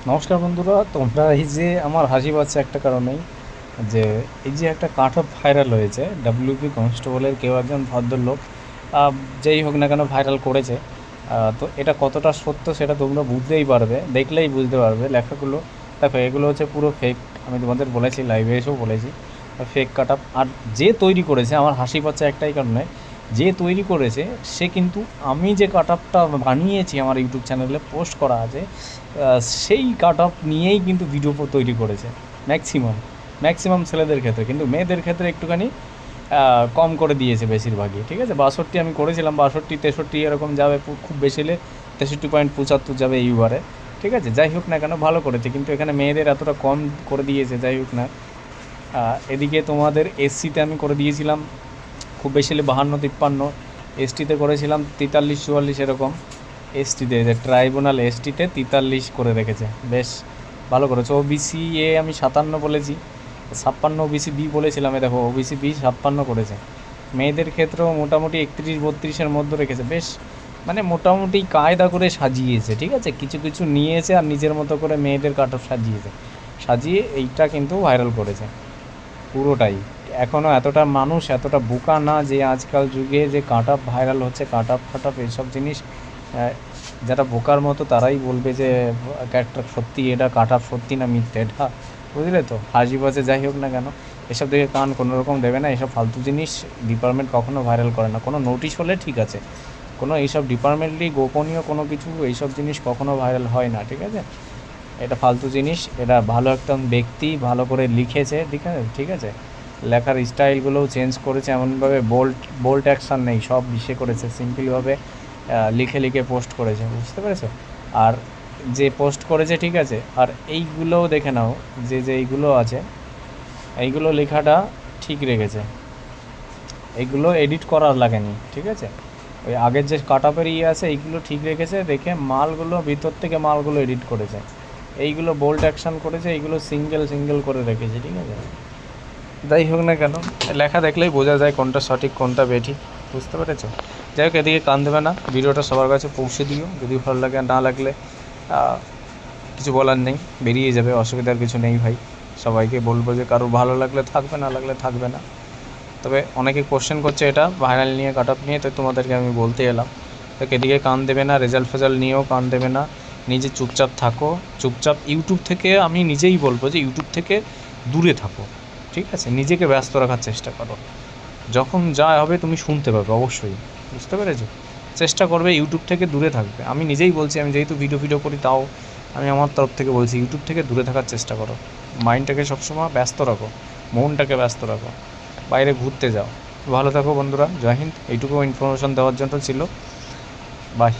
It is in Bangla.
নমস্কার বন্ধুরা, তোমরা এই যে আমার হাসি পাচ্ছে একটা কারণেই, যে এই যে একটা কাট অফ ভাইরাল হয়েছে ডাব্লিউপি কনস্টেবলের কেউ একজন ভদ্রলোক, যেই হোক না কেন ভাইরাল করেছে। তো এটা কতটা সত্য সেটা তোমরা বুঝতেই পারবে, দেখলেই বুঝতে পারবে লেখাগুলো। দেখো, এগুলো হচ্ছে পুরো ফেক। আমি তোমাদের বলেছি, লাইভে এসেও বলেছি ফেক কাট আপ। আর যে তৈরি করেছে, আমার হাসি পাচ্ছে একটাই কারণে, যে তৈরি করেছে সে কিন্তু আমি যে কাট আপটা বানিয়েছি আমার ইউটিউব চ্যানেলে পোস্ট করা আছে, সেই কাট অফ নিয়েই কিন্তু ভিডিও তৈরি করেছে। ম্যাক্সিমাম ছেলেদের ক্ষেত্রে, কিন্তু মেয়েদের ক্ষেত্রে একটুখানি কম করে দিয়েছে বেশিরভাগই। ঠিক আছে, 62 আমি করেছিলাম, 62 63 এরকম যাবে, খুব বেশি হলে 63.75 যাবে এইবারে। ঠিক আছে, যাই হোক না কেন ভালো করেছে, কিন্তু এখানে মেয়েদের এতটা কম করে দিয়েছে। যাই হোক না, এদিকে তোমাদের এসসিতে আমি করে দিয়েছিলাম খুব বেশি হলে 52 53, এসটিতে করেছিলাম 43 44 এরকম। এসটিতে যে ট্রাইব্যুনাল এসটিতে 43 করে রেখেছে, বেশ ভালো করেছে। ওবিসি এ আমি 57 বলেছি, 56 ওবিসি বি বলেছিলাম, দেখো ওবিসি বি 56 করেছে। মেয়েদের ক্ষেত্রেও মোটামুটি 31 32-এর মধ্যে রেখেছে, বেশ মানে মোটামুটি কায়দা করে সাজিয়েছে। ঠিক আছে, কিছু কিছু নিয়েছে আর নিজের মতো করে মেয়েদের কাট অফ সাজিয়ে এইটা কিন্তু ভাইরাল করেছে পুরোটাই। এখনও এতটা মানুষ এতটা বোকা না যে আজকাল যুগে যে কাট আপ ভাইরাল হচ্ছে, কাট আপ এইসব জিনিস যারা বোকার মতো তারাই বলবে যে একটা সত্যি, এটা কাট আপ সত্যি না মিথ্যে, এটা বুঝলে তো। হাসি বাজে যাই হোক না কেন, এসব দিকে কান কোনো রকম দেবে না। এসব ফালতু জিনিস ডিপার্টমেন্ট কখনো ভাইরাল করে না। কোনো নোটিশ হলে ঠিক আছে, কোনো এইসব ডিপার্টমেন্টলি গোপনীয় কোনো কিছু এইসব জিনিস কখনো ভাইরাল হয় না। ঠিক আছে, এটা ফালতু জিনিস। এটা ভালো একটা ব্যক্তি ভালো করে লিখেছে, ঠিক আছে, ঠিক আছে। লেখার স্টাইলগুলোও চেঞ্জ করেছে, এমনভাবে বোল্ড অ্যাকশান নেই, সব ইসে করেছে, সিম্পলভাবে লিখে লিখে পোস্ট করেছে, বুঝতে পেরেছো। আর যে পোস্ট করেছে, ঠিক আছে, আর এইগুলোও দেখে নাও, যে যে এইগুলো আছে, এইগুলো লেখাটা ঠিক রেখেছে, এইগুলো এডিট করার লাগেনি। ঠিক আছে, ওই আগের যে কাট আপের আছে এইগুলো ঠিক রেখেছে, রেখে মালগুলো ভিতর থেকে মালগুলো এডিট করেছে, এইগুলো বোল্ড অ্যাকশান করেছে, এইগুলো সিঙ্গেল সিঙ্গেল করে রেখেছে। ঠিক আছে, যাই হোক না কেন, লেখা দেখলেই বোঝা যায় কোনটা সঠিক কোনটা বেঠিক, বুঝতে পেরেছো। যাই হোক, এদিকে কান দেবে না, ভিডিওটা সবার কাছে পৌঁছে দিও। যদি ভালো লাগে, না লাগলে কিছু বলার নেই, বেরিয়ে যাবে, অসুবিধার কিছু নেই ভাই। সবাইকে বলবো যে কারো ভালো লাগলে থাকবে, না লাগলে থাকবে না। তবে অনেকে কোশ্চেন করছে এটা ভাইরাল নিয়ে, কাট আপ নিয়ে, তো তোমাদেরকে আমি বলতে এলাম। তো এদিকে কান দেবে না, রেজাল্ট ফেজাল্ট নিয়েও কান দেবে না, নিজে চুপচাপ থাকো। চুপচাপ ইউটিউব থেকে আমি নিজেই বলবো যে ইউটিউব থেকে দূরে থাকো। ঠিক আছে, নিজেকে ব্যস্ত রাখার চেষ্টা করো, যখন যা হবে তুমি শুনতে পাবে অবশ্যই, বুঝতে পেরেছো। চেষ্টা করবে ইউটিউব থেকে দূরে থাকবে। আমি নিজেই বলছি, আমি যেহেতু ভিডিও করি, তাও আমি আমার তরফ থেকে বলছি ইউটিউব থেকে দূরে থাকার চেষ্টা করো। মাইন্ডটাকে সবসময় ব্যস্ত রাখো, মনটাকে ব্যস্ত রাখো, বাইরে ঘুরতে যাও। ভালো থাকো বন্ধুরা, জয় হিন্দ। এইটুকু ইনফরমেশন দেওয়ার জন্য ছিল। বাই।